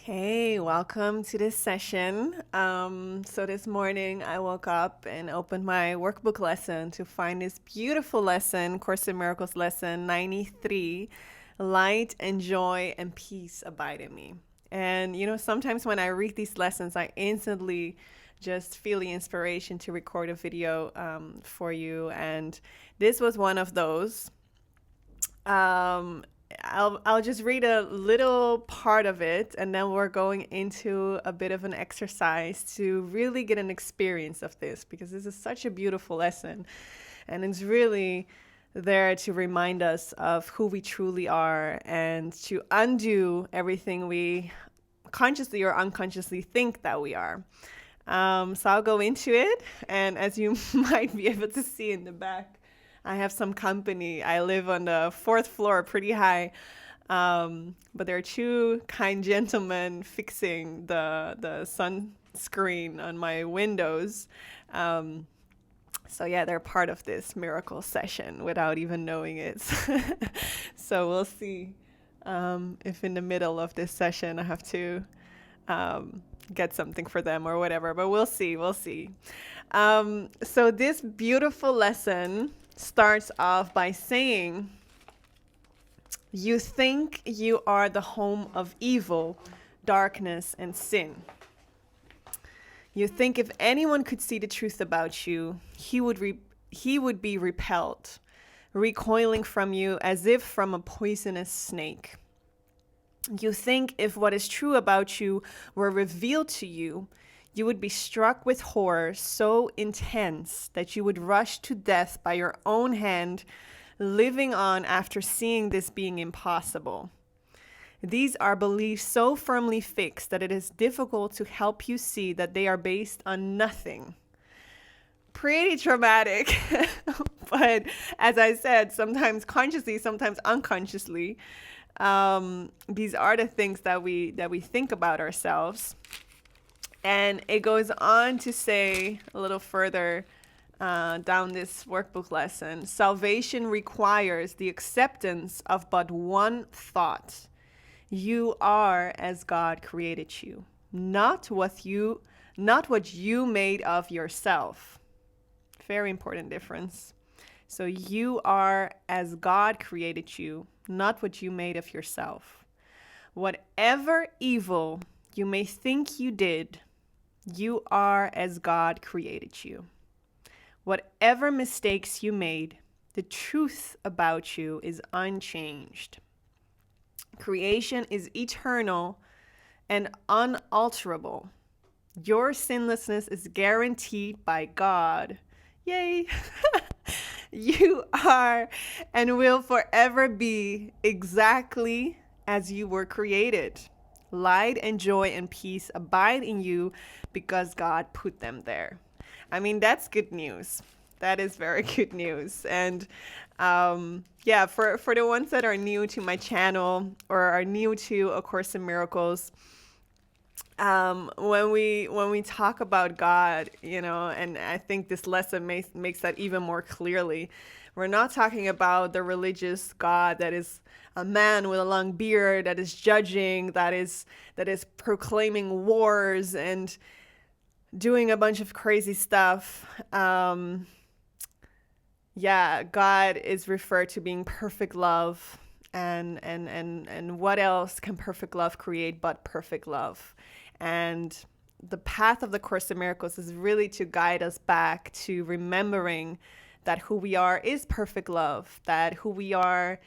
Hey, welcome to this session. So this morning I woke up and opened my workbook lesson to find this beautiful lesson, Course in Miracles lesson 93, Light and Joy and Peace Abide in Me. And sometimes when I read these lessons, I instantly just feel the inspiration to record a video for you. And this was one of those. I'll just read a little part of it, and then we're going into a bit of an exercise to really get an experience of this, because this is such a beautiful lesson, and it's really there to remind us of who we truly are and to undo everything we consciously or unconsciously think that we are. So I'll go into it, and as you might be able to see in the back, I have some company. I live on the fourth floor, pretty high. But there are two kind gentlemen fixing the sunscreen on my windows. So yeah, they're part of this miracle session without even knowing it. So we'll see if in the middle of this session I have to get something for them or whatever. But we'll see. So this beautiful lesson starts off by saying, you think you are the home of evil, darkness, and sin. You think if anyone could see the truth about you, he would be repelled, recoiling from you as if from a poisonous snake. You think if what is true about you were revealed to you, you would be struck with horror so intense that you would rush to death by your own hand, living on after seeing this being impossible. These are beliefs so firmly fixed that it is difficult to help you see that they are based on nothing. Pretty traumatic, but as I said, sometimes consciously, sometimes unconsciously, these are the things that we think about ourselves. And it goes on to say a little further down this workbook lesson, salvation requires the acceptance of but one thought. You are as God created you, not what you made of yourself. Very important difference. So you are as God created you, not what you made of yourself. Whatever evil you may think you did, you are as God created you. Whatever mistakes you made, the truth about you is unchanged. Creation is eternal and unalterable. Your sinlessness is guaranteed by God. Yay! You are and will forever be exactly as you were created. Light and joy and peace abide in you because God put them there. I mean, that's good news. That is very good news. And for the ones that are new to my channel or are new to A Course in Miracles, when we talk about God, and I think this lesson makes that even more clearly, we're not talking about the religious God that is a man with a long beard, that is judging, that is proclaiming wars and doing a bunch of crazy stuff. God is referred to being perfect love, and what else can perfect love create but perfect love? And the path of the Course in Miracles is really to guide us back to remembering that who we are is perfect love, that who we are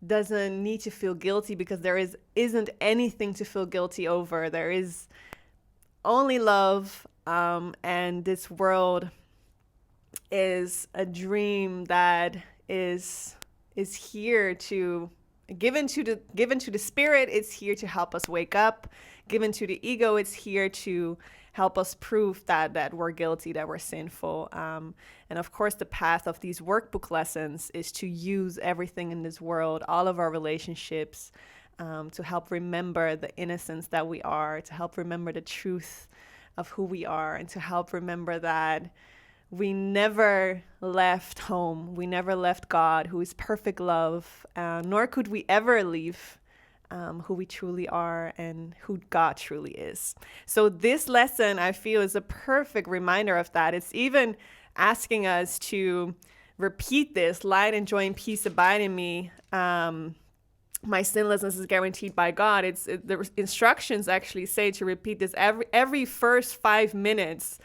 doesn't need to feel guilty because there isn't anything to feel guilty over. There is only love, and this world is a dream that is here to given to the spirit. It's here to help us wake up. Given to the ego, it's here to help us prove that we're guilty, that we're sinful. And of course, the path of these workbook lessons is to use everything in this world, all of our relationships, to help remember the innocence that we are, to help remember the truth of who we are, and to help remember that we never left home. We never left God, who is perfect love, nor could we ever leave who we truly are and who God truly is. So this lesson, I feel, is a perfect reminder of that. It's even asking us to repeat this: light and joy and peace abide in me. My sinlessness is guaranteed by God. The instructions actually say to repeat this every first 5 minutes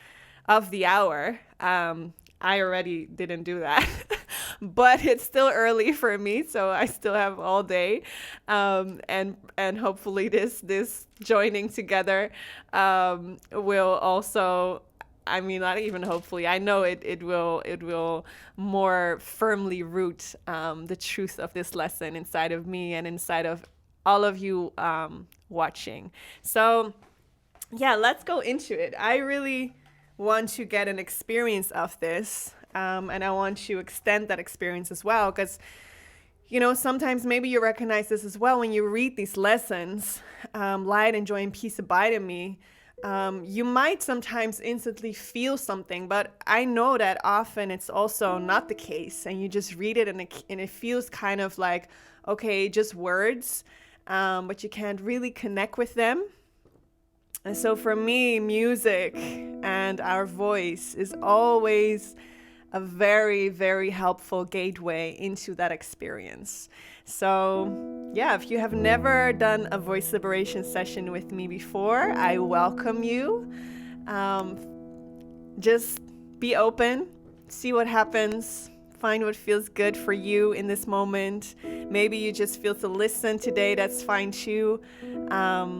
of the hour. I already didn't do that, but it's still early for me, so I still have all day, and hopefully this joining together will also. I mean, not even hopefully. I know it will more firmly root the truth of this lesson inside of me and inside of all of you watching. So, yeah, let's go into it. I really want to get an experience of this, and I want to extend that experience as well, because sometimes maybe you recognize this as well when you read these lessons, light and joy and peace abide in me. You might sometimes instantly feel something, but I know that often it's also not the case, and you just read it and it feels kind of like, okay, just words, but you can't really connect with them. And so for me, music and our voice is always a very, very helpful gateway into that experience. So yeah, if you have never done a voice liberation session with me before, I welcome you. Just be open, see what happens, find what feels good for you in this moment. Maybe you just feel to listen today, that's fine too.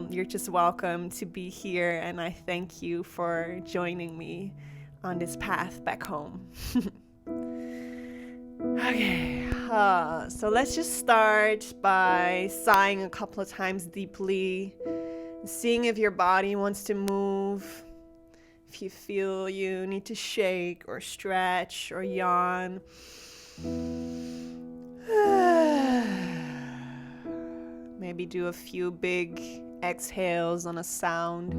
You're just welcome to be here, and I thank you for joining me on this path back home. Okay, so let's just start by sighing a couple of times deeply, seeing if your body wants to move, if you feel you need to shake or stretch or yawn. Maybe do a few big exhales on a sound.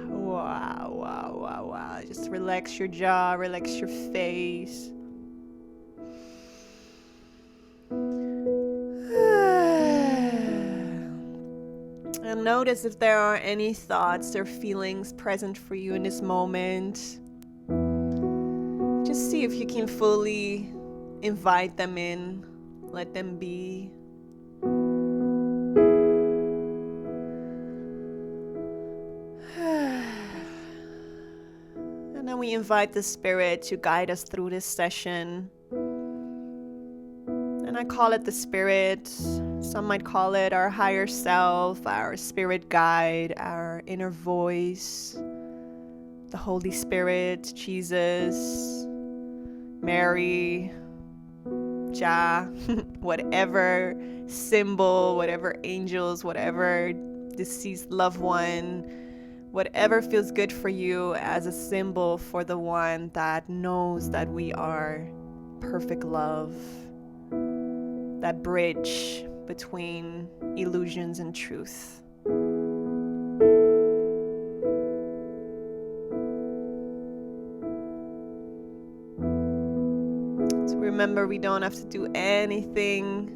Wow. Just relax your jaw, relax your face. And notice if there are any thoughts or feelings present for you in this moment. Just see if you can fully invite them in, let them be. And then we invite the Spirit to guide us through this session. And I call it the Spirit. Some might call it our higher self, our spirit guide, our inner voice, the Holy Spirit, Jesus, Mary, Jah, whatever symbol, whatever angels, whatever deceased loved one, whatever feels good for you as a symbol for the one that knows that we are perfect love, that bridge between illusions and truth. So remember, we don't have to do anything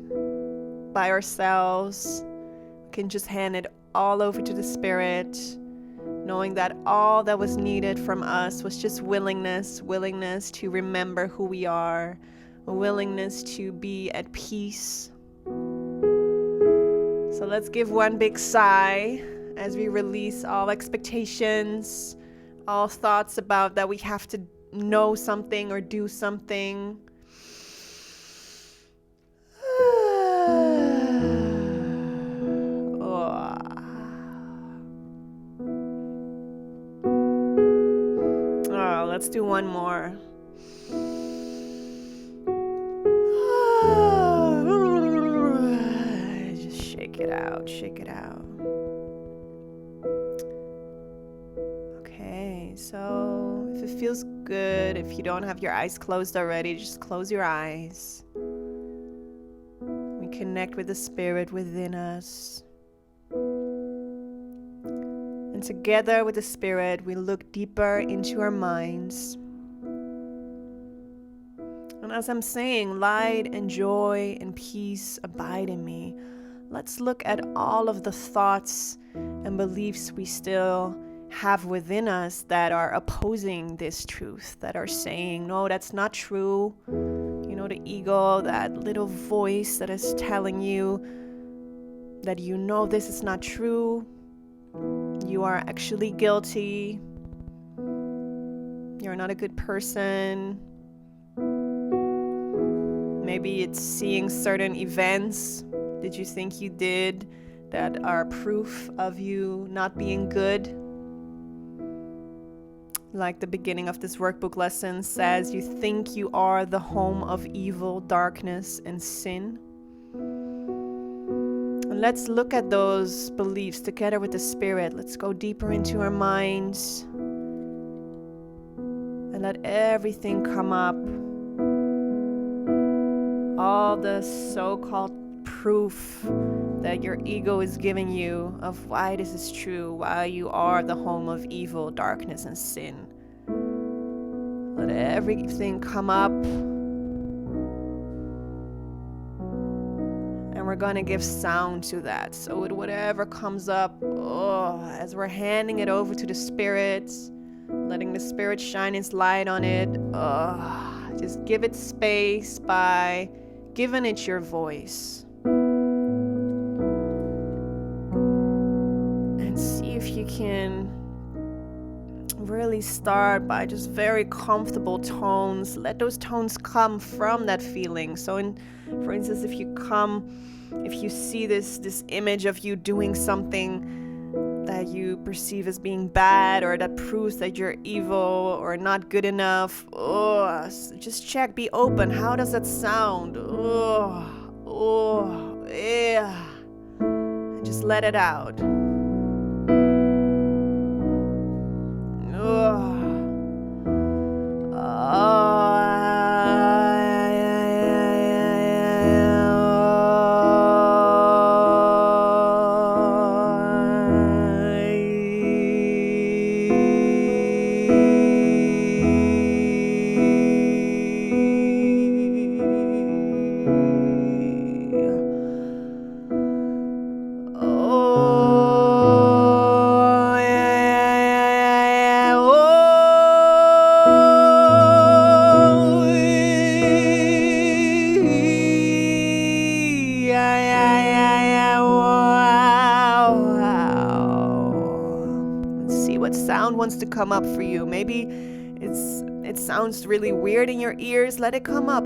by ourselves. We can just hand it all over to the Spirit, knowing that all that was needed from us was just willingness to remember who we are, a willingness to be at peace. So let's give one big sigh as we release all expectations, all thoughts about that we have to know something or do something. Oh, let's do one more. Shake it out. Okay, so if it feels good, if you don't have your eyes closed already, just close your eyes. We connect with the Spirit within us. And together with the Spirit, we look deeper into our minds. And as I'm saying, light and joy and peace abide in me. Let's look at all of the thoughts and beliefs we still have within us that are opposing this truth, that are saying, no, that's not true. You know, the ego, that little voice that is telling you that you know this is not true. You are actually guilty. You're not a good person. Maybe it's seeing certain events that you think you did that are proof of you not being good. Like the beginning of this workbook lesson says, you think you are the home of evil, darkness, and sin. And let's look at those beliefs together with the Spirit. Let's go deeper into our minds and let everything come up. All the so-called proof that your ego is giving you of why this is true, why you are the home of evil, darkness, and sin. Let everything come up. And we're going to give sound to that. So with whatever comes up, as we're handing it over to the Spirit, letting the Spirit shine its light on it, just give it space by giving it your voice. And see if you can really start by just very comfortable tones. Let those tones come from that feeling. So for instance, if you see this image of you doing something that you perceive as being bad, or that proves that you're evil or not good enough, just check, be open. How does that sound? Yeah. Just let it out. Sound wants to come up for you. Maybe it sounds really weird in your ears. Let it come up.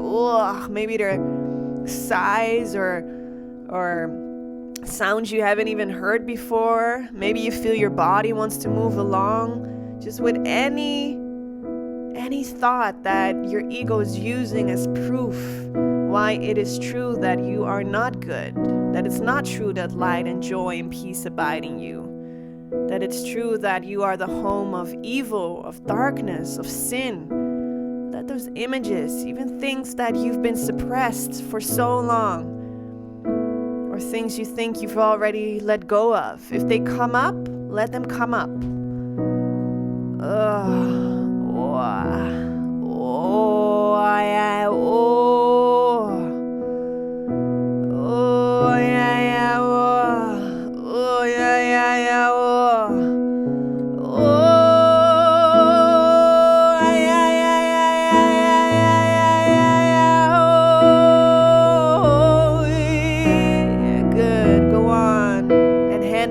Maybe there are sighs or sounds you haven't even heard before. Maybe you feel your body wants to move along. Just with any thought that your ego is using as proof why it is true that you are not good, that it's not true that light and joy and peace abide in you, that it's true that you are the home of evil, of darkness, of sin. Let those images, even things that you've been suppressed for so long, or things you think you've already let go of, if they come up, let them come up.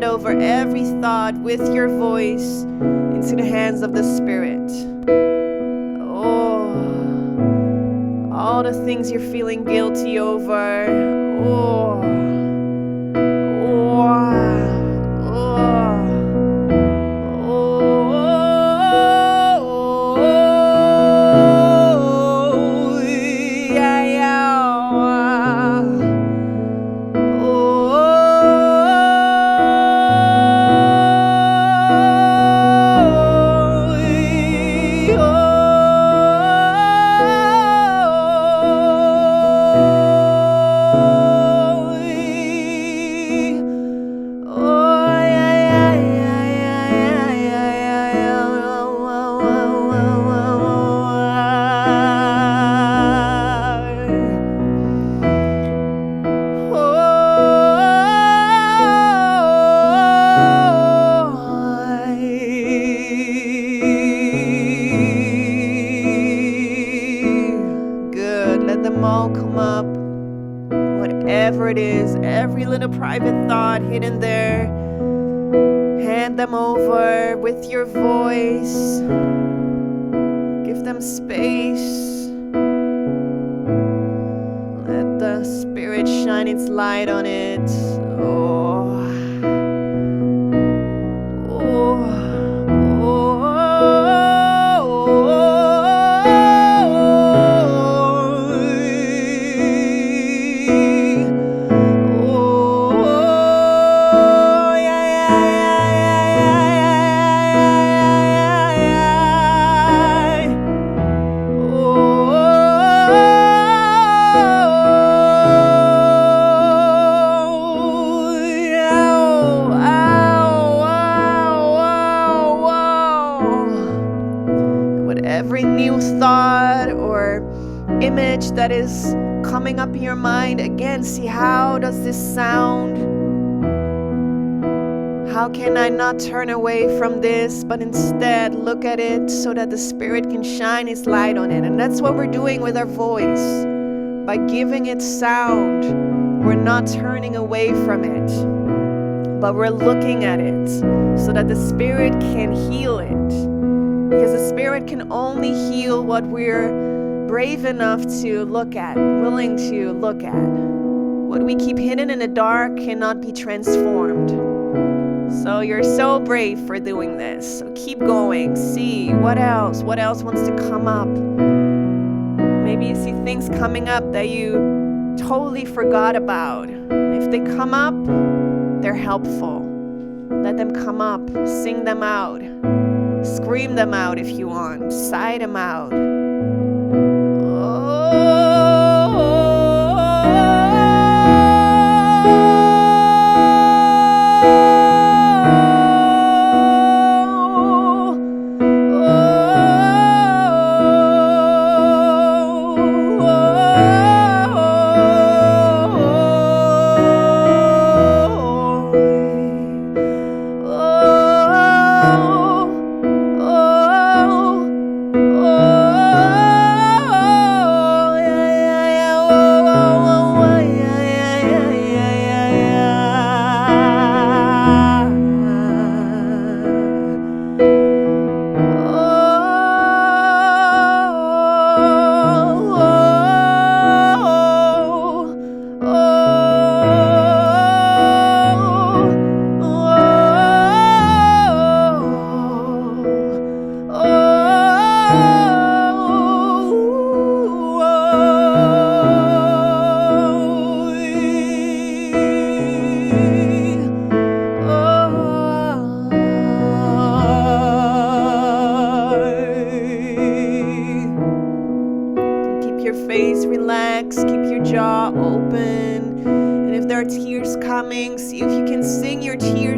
Over every thought with your voice into the hands of the Spirit. All the things you're feeling guilty over. private thought hidden there. Hand them over with your voice. Give them space. Let the Spirit shine its light on it. Oh. Every new thought or image that is coming up in your mind, again, see, how does this sound? How can I not turn away from this, but instead look at it so that the Spirit can shine His light on it? And that's what we're doing with our voice. By giving it sound, we're not turning away from it, but we're looking at it so that the Spirit can heal it. Because the Spirit can only heal what we're brave enough to look at, willing to look at. What we keep hidden in the dark cannot be transformed. So you're so brave for doing this. So keep going. See what else wants to come up. Maybe you see things coming up that you totally forgot about. And if they come up, they're helpful. Let them come up. Sing them out. Scream them out if you want. Sigh them out.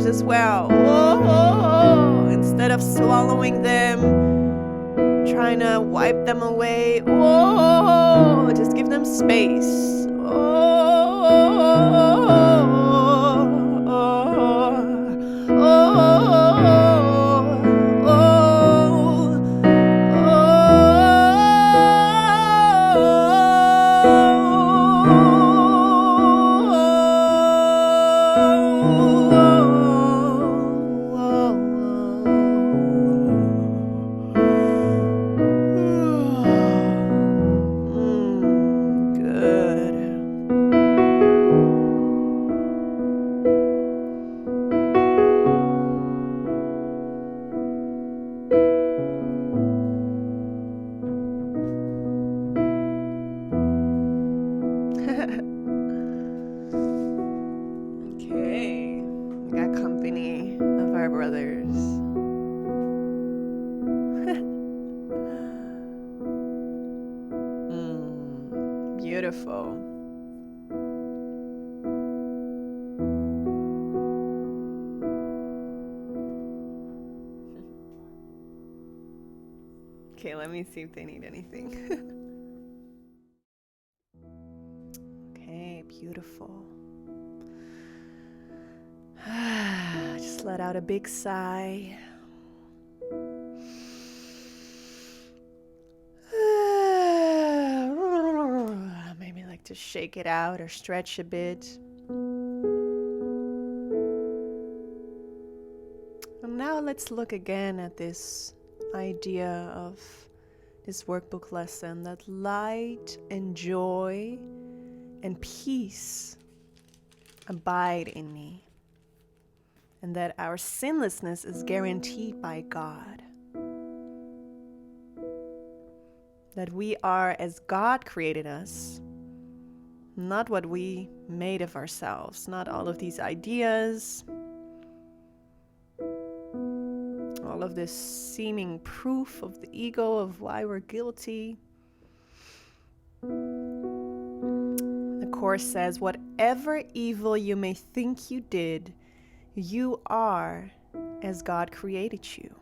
As well. Whoa. Instead of swallowing them, trying to wipe them away. Whoa. Just give them space. Okay, we got company of our brothers. Beautiful. Okay, let me see if they need anything. Okay, beautiful. Just let out a big sigh. Maybe like to shake it out or stretch a bit. So now let's look again at this idea of this workbook lesson, that light and joy and peace abide in me, and that our sinlessness is guaranteed by God. That we are as God created us, not what we made of ourselves, not all of these ideas, all of this seeming proof of the ego of why we're guilty. The Course says, whatever evil you may think you did, you are as God created you.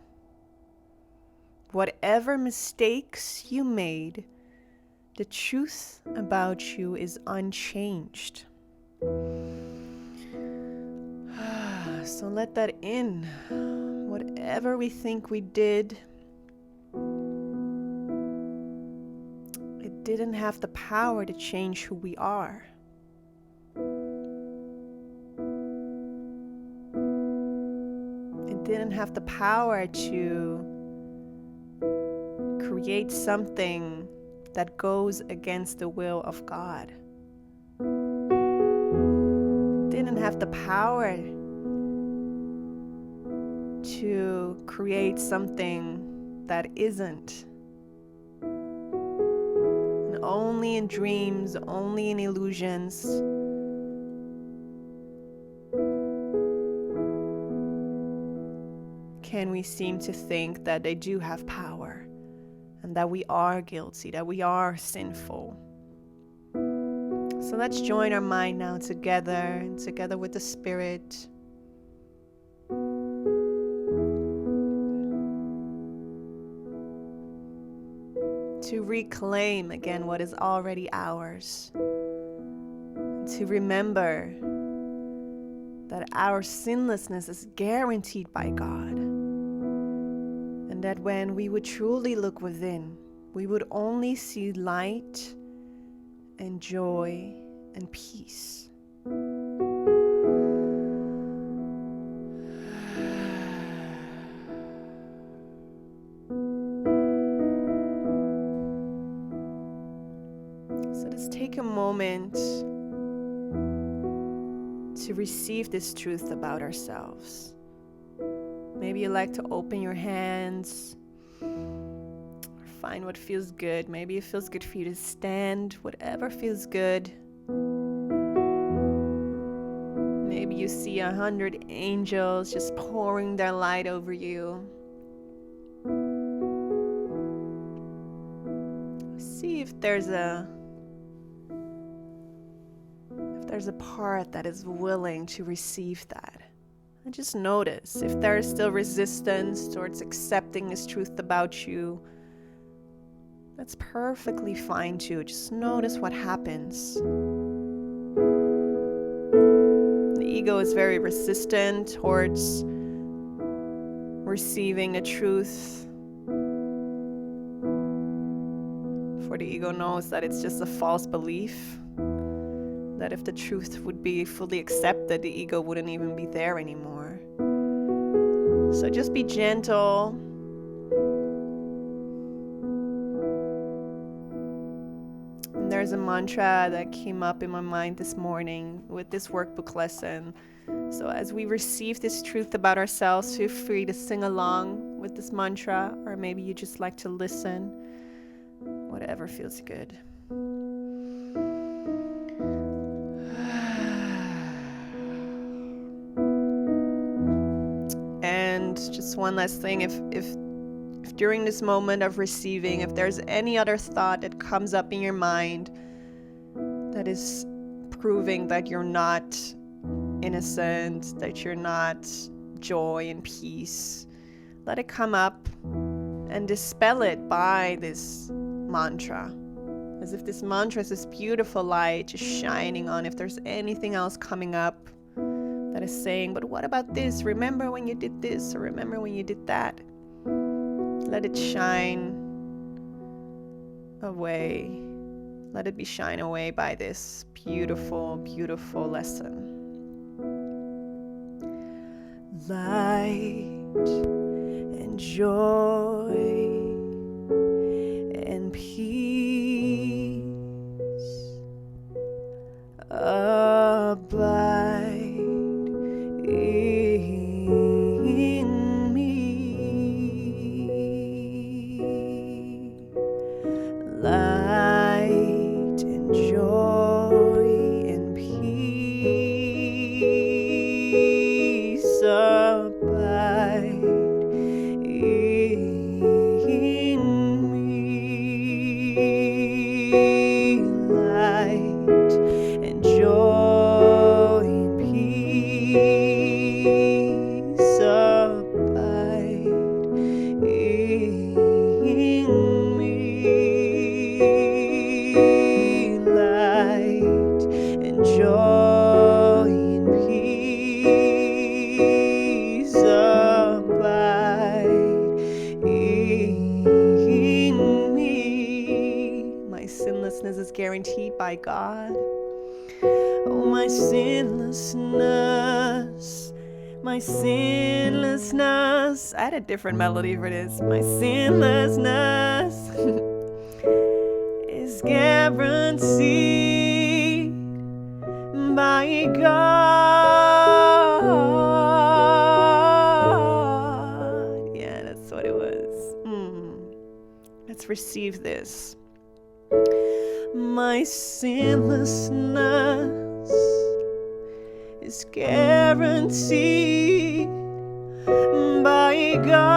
Whatever mistakes you made, the truth about you is unchanged. So let that in. Whatever we think we did, it didn't have the power to change who we are. It didn't have the power to create something that goes against the will of God. It didn't have the power to create something that isn't. And only in dreams, only in illusions, can we seem to think that they do have power, and that we are guilty, that we are sinful. So let's join our mind now together, and together with the Spirit, to reclaim again what is already ours, to remember that our sinlessness is guaranteed by God, and that when we would truly look within, we would only see light and joy and peace. So let's take a moment to receive this truth about ourselves. Maybe you like to open your hands, or find what feels good. Maybe it feels good for you to stand, whatever feels good. Maybe you see 100 angels just pouring their light over you. See if there's a part that is willing to receive that. And just notice if there is still resistance towards accepting this truth about you. That's perfectly fine too. Just notice what happens. The ego is very resistant towards receiving the truth. For the ego knows that it's just a false belief. That if the truth would be fully accepted, the ego wouldn't even be there anymore. So just be gentle. And there's a mantra that came up in my mind this morning with this workbook lesson. So as we receive this truth about ourselves, feel free to sing along with this mantra, or maybe you just like to listen. Whatever feels good. And just one last thing, if during this moment of receiving, if there's any other thought that comes up in your mind that is proving that you're not innocent, that you're not joy and peace, let it come up and dispel it by this mantra. As if this mantra is this beautiful light just shining on. If there's anything else coming up that is saying, but what about this? Remember when you did this, or remember when you did that? Let it shine away. Let it be shine away by this beautiful, beautiful lesson. Light joy and peace abide in me. Light and joy and peace abide in me. Light and joy and peace abide in me. Light and joy and peace abide in me. My sinlessness is guaranteed by God. Oh, my sinlessness, my sinlessness. I had a different melody for this. My sinlessness is guaranteed by God. Yeah, that's what it was. Let's receive this. My sinlessness is guaranteed by God.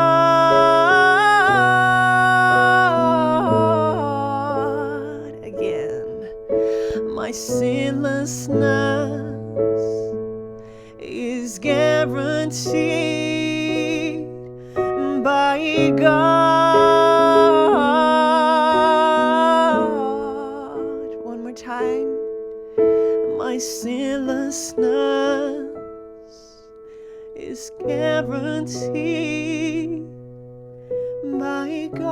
Again, my sinlessness is guaranteed by God. One more time. My sinlessness is guaranteed by God.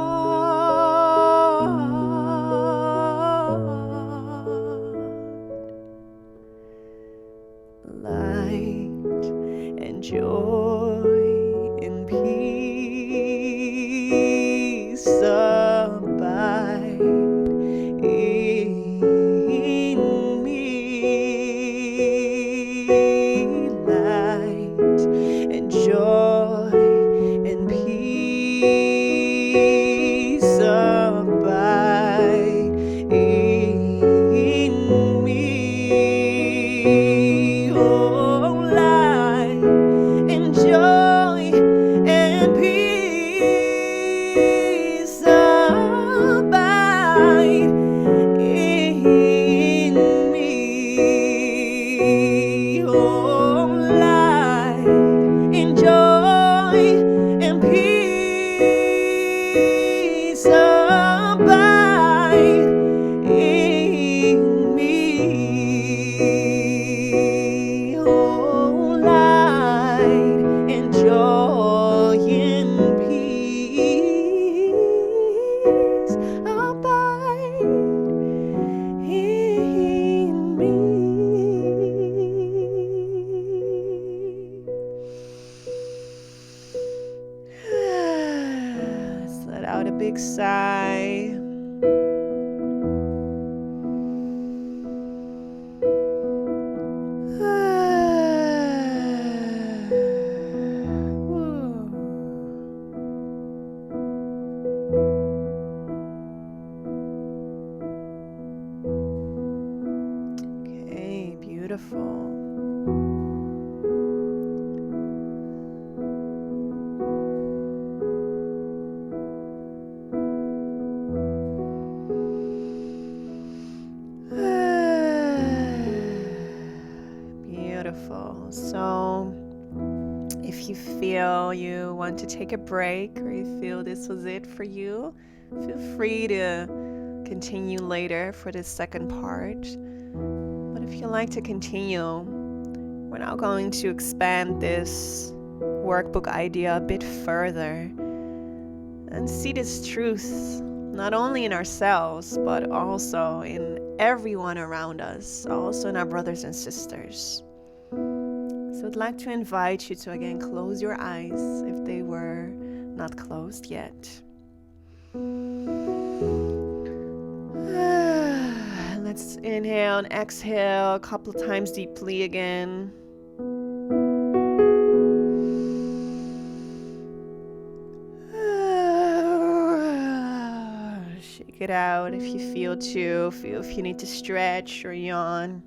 Light and joy and peace abide in me. Light and joy and peace abide in me. Oh, light and joy and peace abide in me. Oh, light and joy and peace abide in me. Oh, light and joy and peace abide in me. Let's let out a big sigh. Okay, beautiful. Beautiful. So if you feel you want to take a break or you feel this was it for you, feel free to continue later for the second part. But if you like to continue, we're now going to expand this workbook idea a bit further and see this truth not only in ourselves, but also in everyone around us, also in our brothers and sisters. So I'd like to invite you to again close your eyes if they were not closed yet. Let's inhale and exhale a couple of times deeply again. Shake it out if you feel to. Feel if you need to stretch or yawn.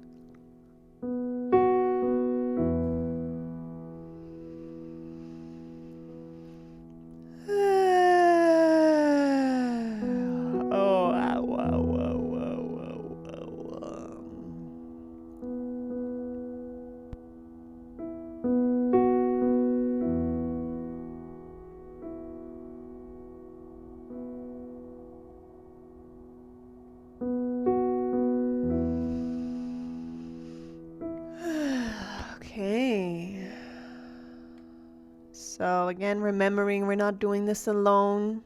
Okay. So again, remembering we're not doing this alone.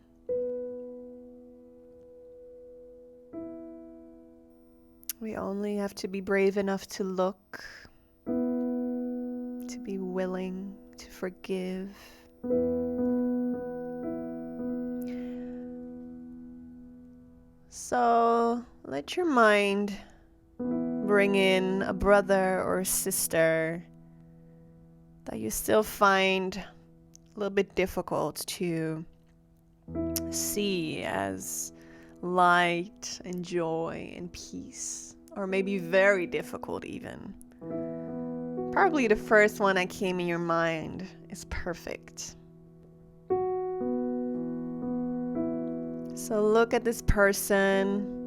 We only have to be brave enough to look, to be willing to forgive. So let your mind bring in a brother or a sister that you still find a little bit difficult to see as light and joy and peace, or maybe very difficult even. Probably the first one that came in your mind is perfect. So look at this person,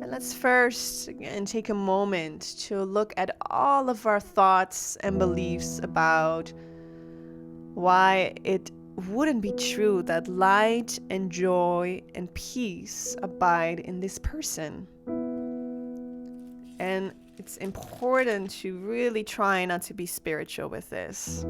and let's first again take a moment to look at all of our thoughts and beliefs about why it wouldn't be true that light and joy and peace abide in this person. And it's important to really try not to be spiritual with this.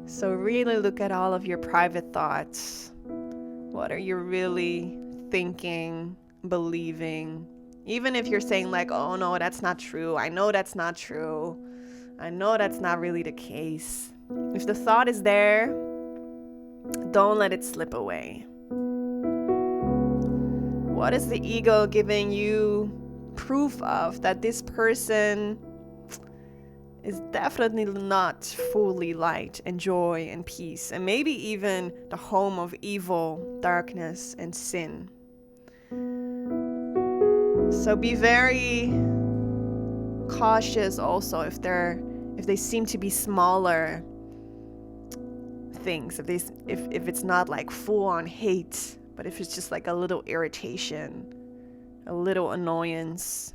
So really look at all of your private thoughts. What are you really thinking, believing? Even if you're saying like, oh no, that's not true. I know that's not true. I know that's not really the case. If the thought is there, don't let it slip away. What is the ego giving you proof of that this person is definitely not fully light and joy and peace, and maybe even the home of evil, darkness, and sin? So be very cautious also if they seem to be smaller things, if it's not like full-on hate, but if it's just like a little irritation, a little annoyance.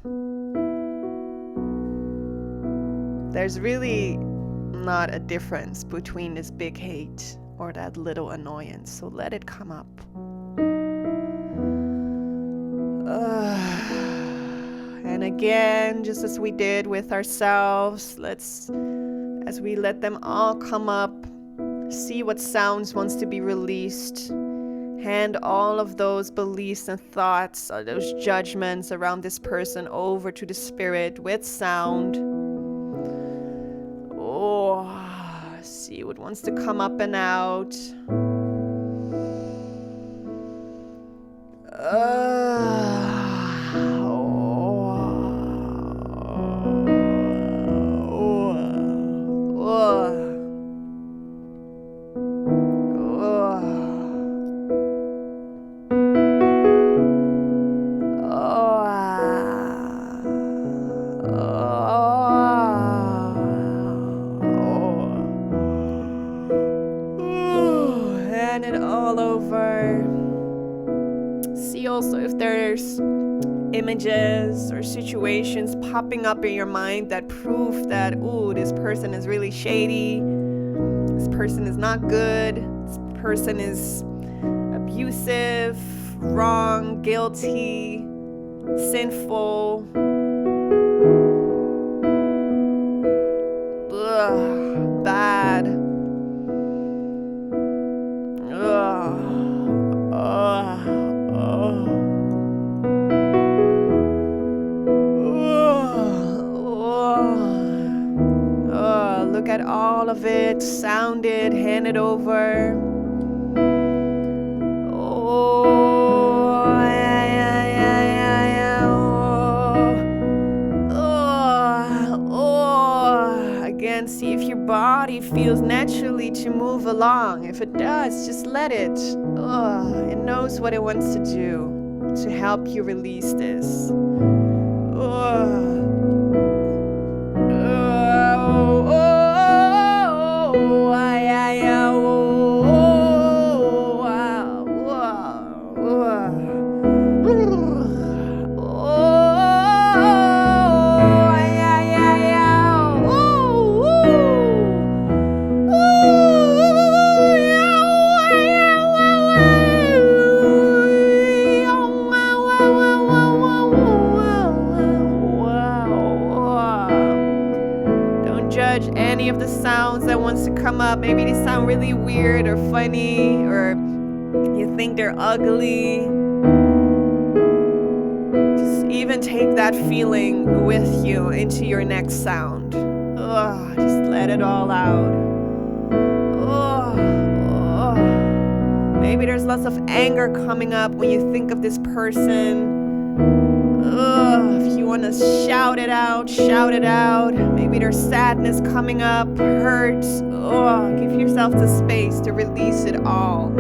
There's really not a difference between this big hate or that little annoyance, so let it come up. And again, just as we did with ourselves, as we let them all come up, see what sounds wants to be released. Hand all of those beliefs and thoughts or those judgments around this person over to the spirit with sound. Oh, see what wants to come up and out. Hand it all over. See also if there's images or situations popping up in your mind that prove that, ooh, this person is really shady, this person is not good, this person is abusive, wrong, guilty, sinful, bad. Look at all of it. sound it, hand it over. Oh, yeah, yeah, yeah, yeah, yeah. Oh. Again, see if your body feels naturally to move along. If it does, just let it. It knows what it wants to do to help you release this. Judge any of the sounds that wants to come up. Maybe they sound really weird or funny, or you think they're ugly. Just even take that feeling with you into your next sound. Just let it all out. Maybe there's lots of anger coming up when you think of this person. If you want to shout it out, shout it out. Maybe there's sadness coming up, hurt. Give yourself the space to release it all.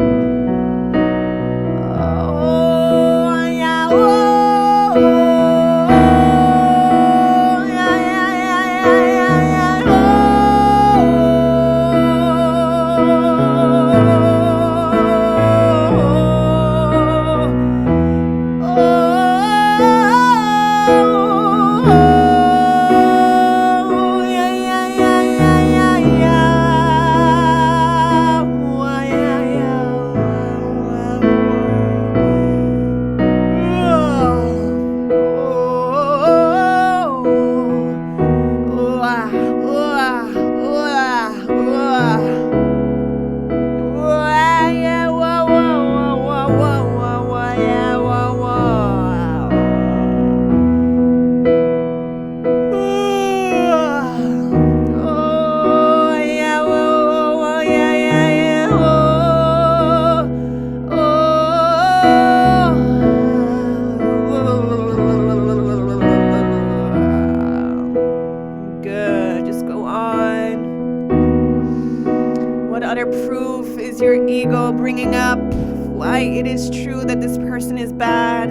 Proof is your ego bringing up why it is true that this person is bad,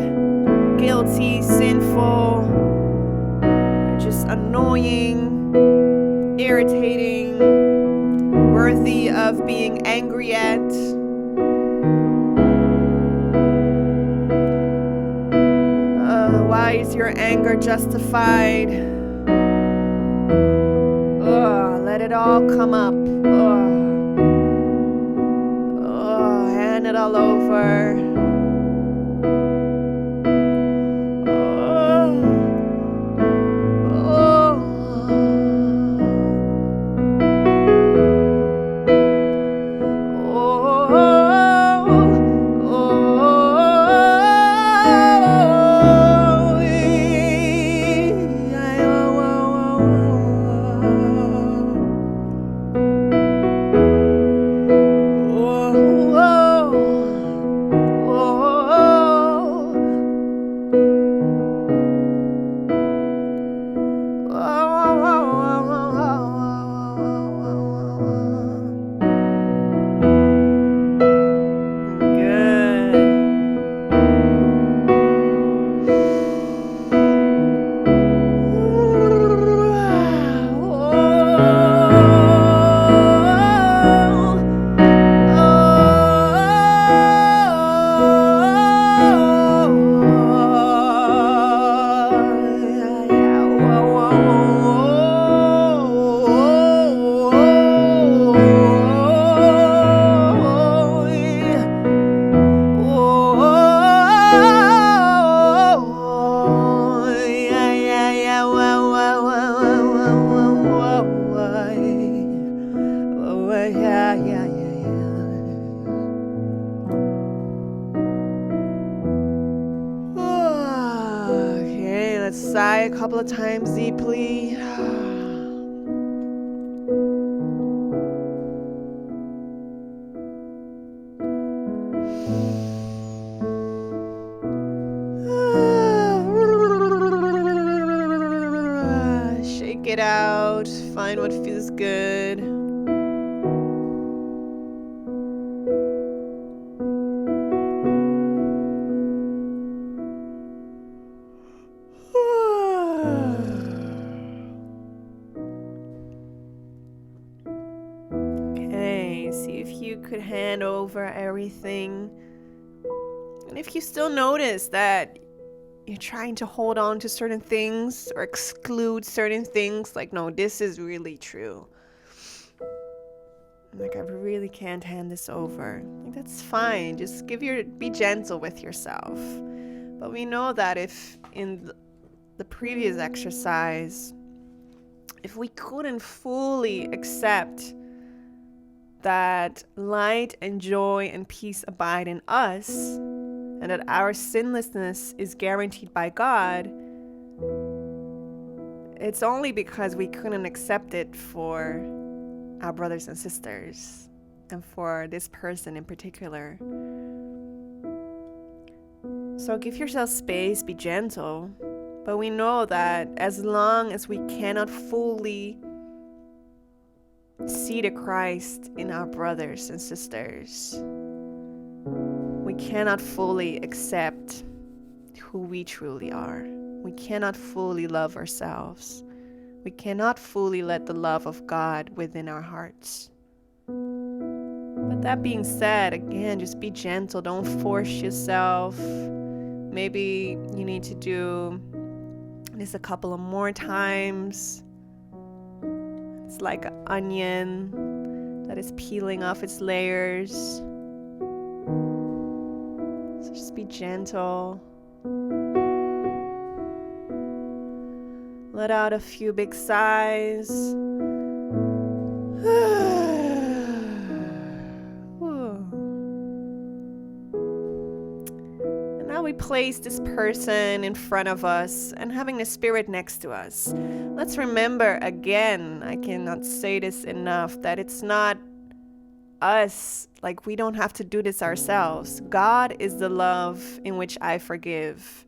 guilty, sinful, just annoying, irritating, worthy of being angry at. Why is your anger justified? Let it all come up. Hand it all over. Sigh a couple of times deeply. Find what feels good. Okay, see if you could hand over everything. And if you still notice that you're trying to hold on to certain things or exclude certain things, like, no, this is really true. Like, I really can't hand this over. Like, that's fine. Just be gentle with yourself. But we know that if in the previous exercise, if we couldn't fully accept that light and joy and peace abide in us, and that our sinlessness is guaranteed by God, it's only because we couldn't accept it for our brothers and sisters, and for this person in particular. So give yourself space, be gentle, but we know that as long as we cannot fully see the Christ in our brothers and sisters, we cannot fully accept who we truly are. We cannot fully love ourselves. We cannot fully let the love of God within our hearts. But that being said, again, just be gentle. Don't force yourself. Maybe you need to do this a couple of more times. It's like an onion that is peeling off its layers. So just be gentle. Let out a few big sighs. And now we place this person in front of us and having the Spirit next to us. Let's remember again, I cannot say this enough, that it's not us. Like, we don't have to do this ourselves. God is the love in which I forgive.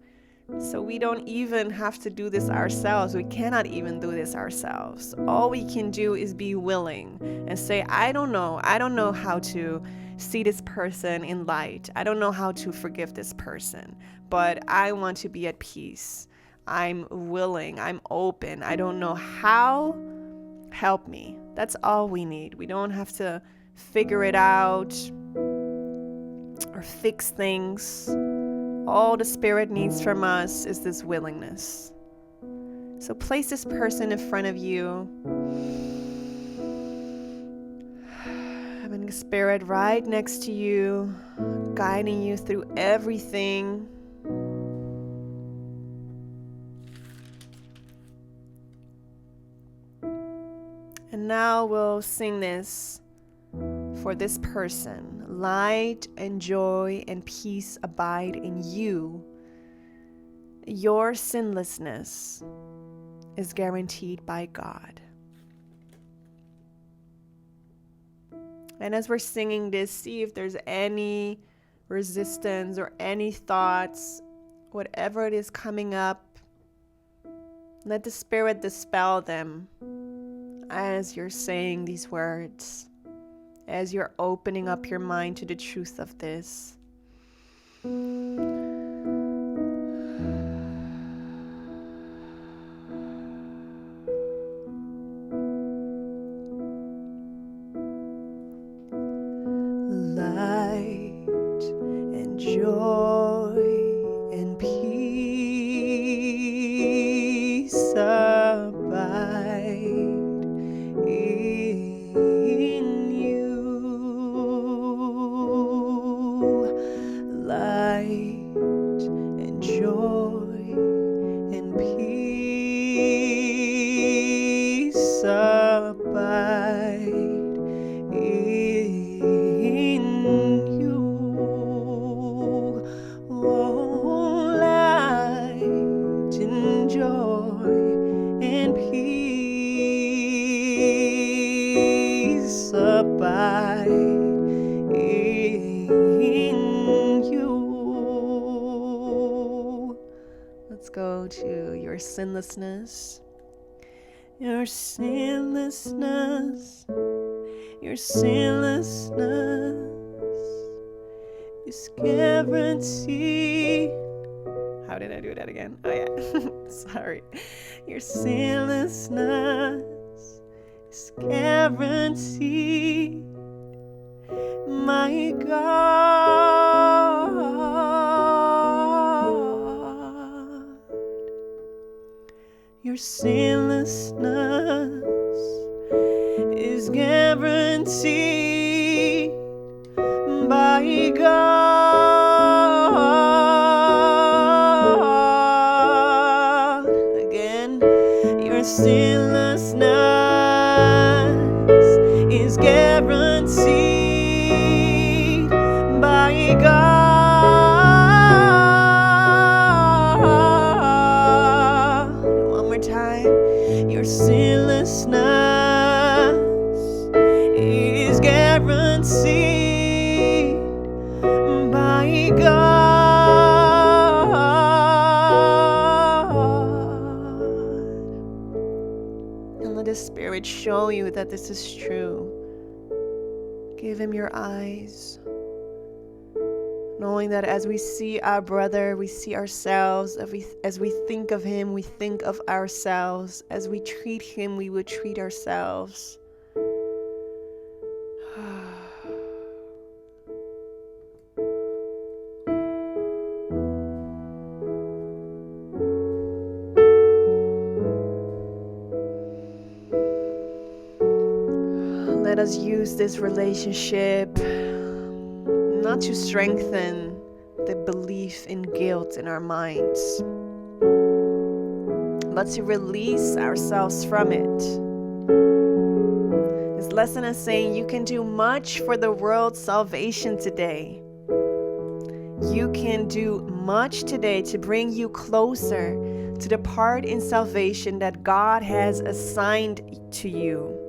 So we don't even have to do this ourselves. We cannot even do this ourselves. All we can do is be willing and say, I don't know how to see this person in light. I don't know how to forgive this person, but I want to be at peace. I'm willing. I'm open. I don't know how. Help me. That's all we need. We don't have to figure it out or fix things. All the Spirit needs from us is this willingness. So place this person in front of you, having the Spirit right next to you, guiding you through everything. And now we'll sing this for this person. Light and joy and peace abide in you. Your sinlessness is guaranteed by God. And as we're singing this, see if there's any resistance or any thoughts, whatever it is coming up. Let the Spirit dispel them as you're saying these words, as you're opening up your mind to the truth of this. Light and joy and peace abide in you. Light and joy and peace abide in you. Oh, light and joy and peace abide in you. Let's go to your sinlessness. Your sinlessness, your sinlessness is guaranteed. How did I do that again? Oh yeah, sorry. Your sinlessness is guaranteed, my God. Your sinlessness is guaranteed by God. Again, your sinlessness is guaranteed by God. One more time. Your sinlessness is guaranteed by God. And let the Spirit show you that this is true. Give Him your eyes, knowing that as we see our brother, we see ourselves. As we think of him, we think of ourselves. As we treat him, we would treat ourselves. Let us use this relationship not to strengthen the belief in guilt in our minds, but to release ourselves from it. This lesson is saying you can do much for the world's salvation today. You can do much today to bring you closer to the part in salvation that God has assigned to you.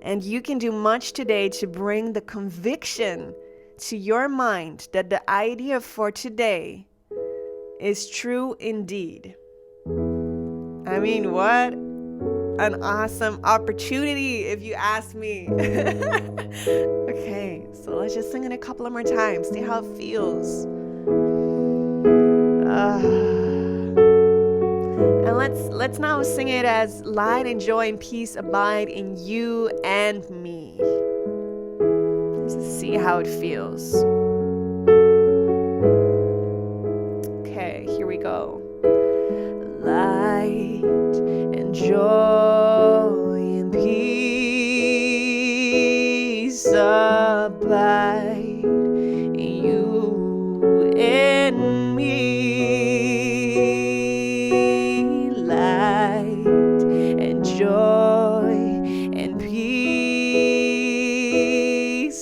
And you can do much today to bring the conviction to your mind that the idea for today is true indeed. I mean, what an awesome opportunity, if you ask me. Okay, so let's just sing it a couple of more times, see how it feels. And let's now sing it as light and joy and peace abide in you and me. Let's see how it feels. Okay, here we go. Light and joy and peace abide in you and me. Joy and peace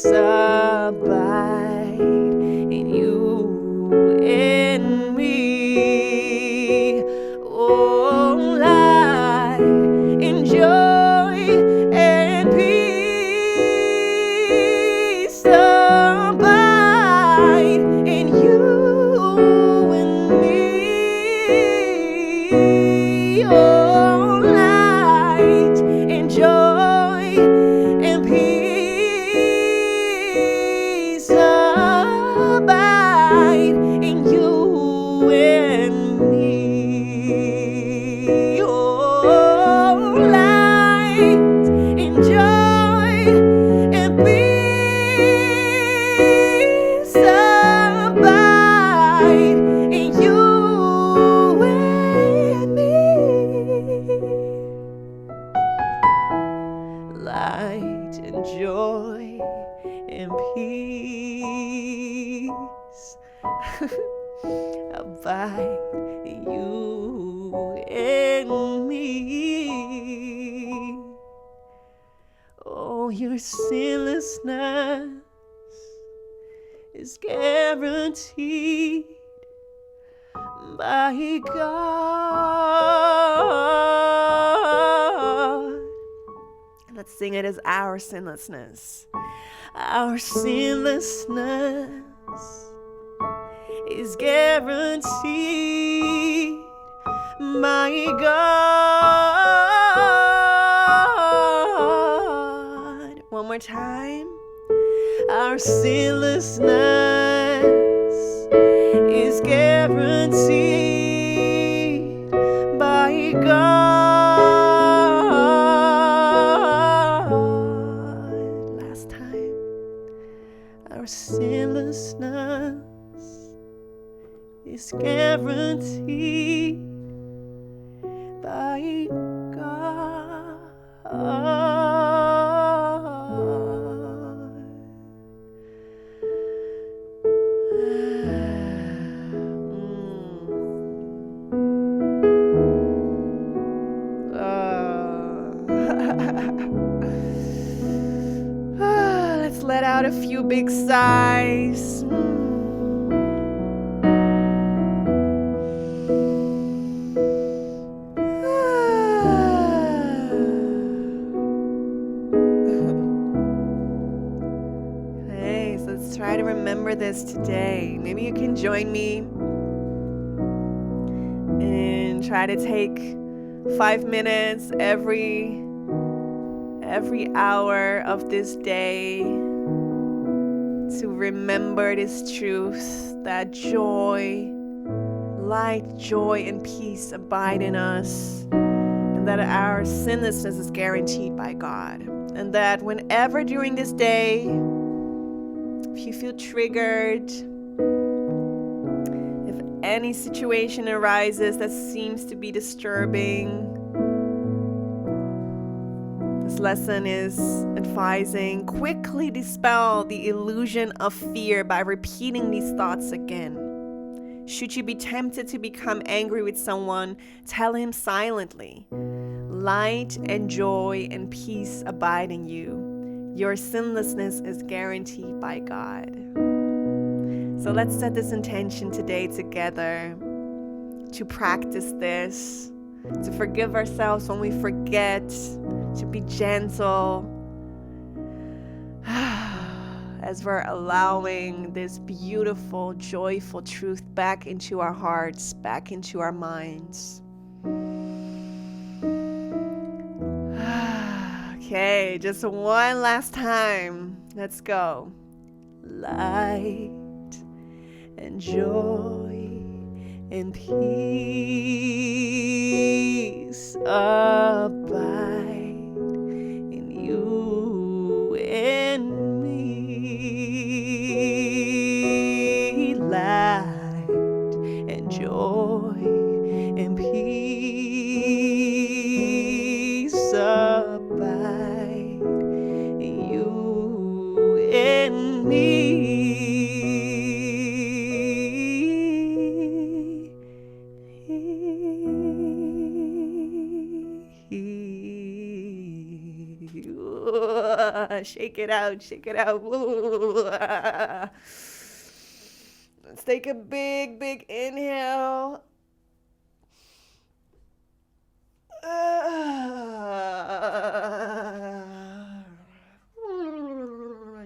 abide in you and me. Oh, light and joy and peace abide in you and me. Oh, joy and peace abide in you and me. Oh, light and joy and peace abide in you and me. Light and joy and peace abide in you and me. Oh, your sinlessness is guaranteed by God. Let's sing it as our sinlessness. Our sinlessness is guaranteed by God. more time. Our sinlessness is guaranteed by God. Last time. Our sinlessness is guaranteed by God. Let's let out a few big sighs. Okay, so let's try to remember this today. Maybe you can join me and try to take 5 minutes every hour of this day to remember this truth that joy, light, joy, and peace abide in us, and that our sinlessness is guaranteed by God. And that whenever during this day, if you feel triggered, if any situation arises that seems to be disturbing, this lesson is advising quickly dispel the illusion of fear by repeating these thoughts again. Should you be tempted to become angry with someone, tell him silently, light and joy and peace abide in you. Your sinlessness is guaranteed by God. So let's set this intention today together to practice this, to forgive ourselves when we forget, to be gentle as we're allowing this beautiful, joyful truth back into our hearts, back into our minds. Okay, just one last time. Let's go. Light and joy and peace abide in you and me. Light and joy and peace abide in you and me. Shake it out, shake it out. Let's take a big, big inhale.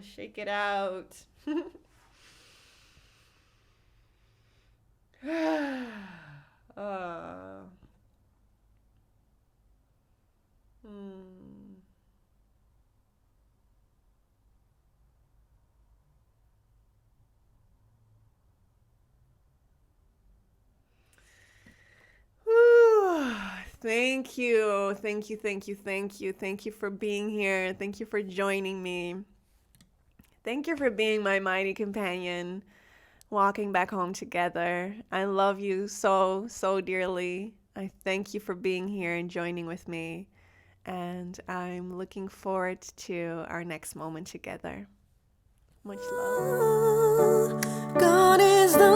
Shake it out. Thank you. Thank you, thank you, thank you. Thank you for being here. Thank you for joining me. Thank you for being my mighty companion, walking back home together. I love you so, so dearly. I thank you for being here and joining with me. And I'm looking forward to our next moment together. Much love. God is the